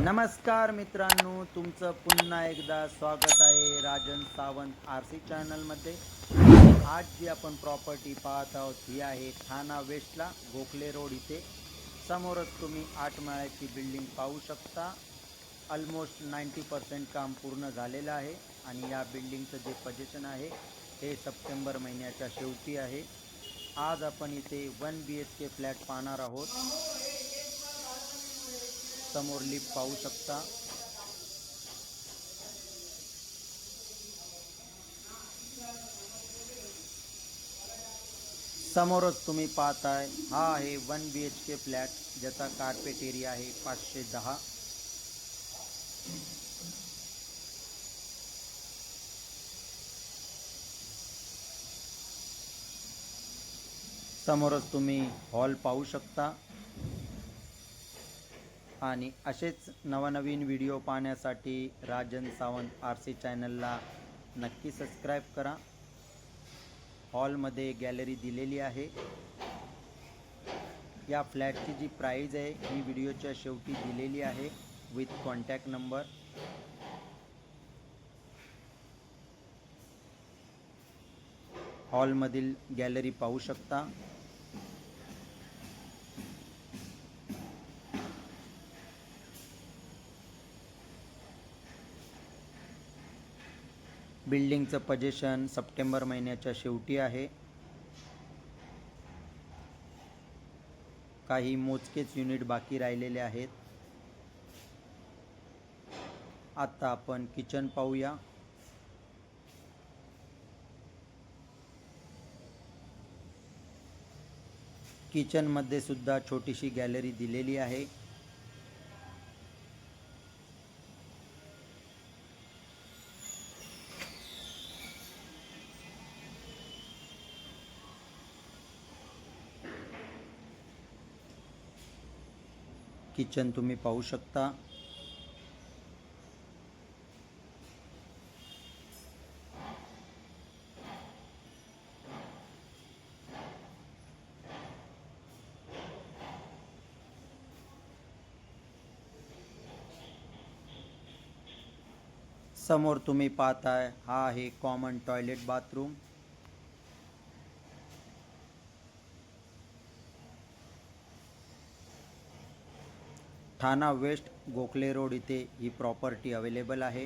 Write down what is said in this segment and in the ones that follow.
नमस्कार मित्रांनो, तुमचं पुन्हा एकदा स्वागत आहे राजन सावंत आर सी चॅनलमध्ये। आज जी आपण प्रॉपर्टी पाहत आहोत ही आहे ठाणा वेस्टला गोखले रोड इथे। समोरच तुम्ही 8 माळ्याची बिल्डिंग पाहू शकता। ऑलमोस्ट 90% काम पूर्ण झालेलं आहे आणि या बिल्डिंगचं जे पोझिशन आहे हे सप्टेंबर महिन्याच्या शेवटी आहे। आज आपण इथे 1 BHK फ्लॅट पाहणार आहोत। समोर लिफ्ट पाहू शकता। समोरच तुम्ही पाहताय हा आहे 1 BHK फ्लॅट ज्याचा कार्पेट एरिया आहे 510। समोरच तुम्ही हॉल पाहू शकता आणि असेच नवनवीन व्हिडिओ पाहण्यासाठी राजन सावंत आर सी चॅनलला नक्की सबस्क्राइब करा। हॉलमध्ये गॅलरी दिलेली आहे। या फ्लॅटची जी प्राइस आहे ही व्हिडिओच्या शेवटी दिलेली आहे विथ कॉन्टॅक्ट नंबर। हॉलमधील गॅलरी पाहू शकता। बिल्डिंगचं पोझिशन सप्टेंबर महिन्याच्या शेवटी आहे। काही मोजकेच युनिट बाकी राहिलेले आहेत। आता आपण किचन पाहूया। किचन मध्ये सुद्धा छोटीशी गॅलरी दिलेली आहे। किचन तुम्ही पाहू शकता। समोर तुम्ही पाहताय हा आहे कॉमन टॉयलेट बाथरूम। ठाणा वेस्ट गोखले रोड इथे ही प्रॉपर्टी अवेलेबल आहे।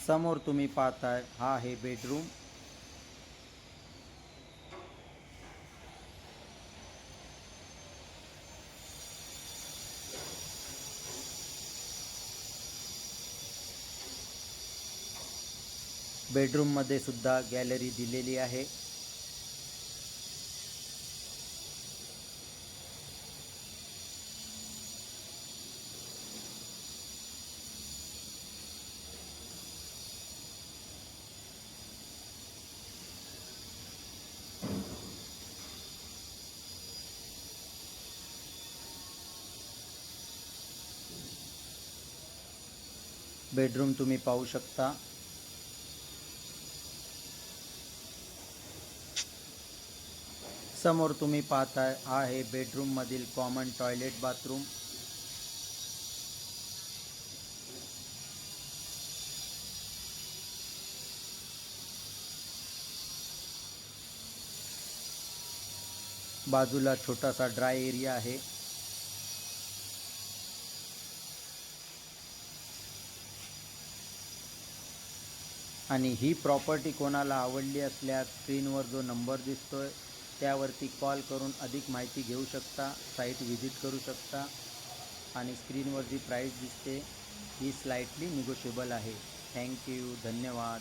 समोर तुम्ही पाहताय हा आहे बेडरूम। बेडरूम मध्ये सुद्धा गॅलरी दिलेली आहे। बेडरूम तुम्ही पाहू शकता। समोर तुम्ही पाहताय आहे बेडरूम मधील कॉमन टॉयलेट बाथरूम। बाजूला छोटासा ड्राय एरिया आहे। आणि ही प्रॉपर्टी कोणाला आवडली असल्यास स्क्रीनवर जो नंबर दिसतोय त्यावरती कॉल करून अधिक माहिती घेऊ शकता, साईट व्हिजिट करू शकता आणि स्क्रीनवर जी प्राइस दिसते ही स्लाइटली निगोशिएबल आहे। थँक्यू, धन्यवाद।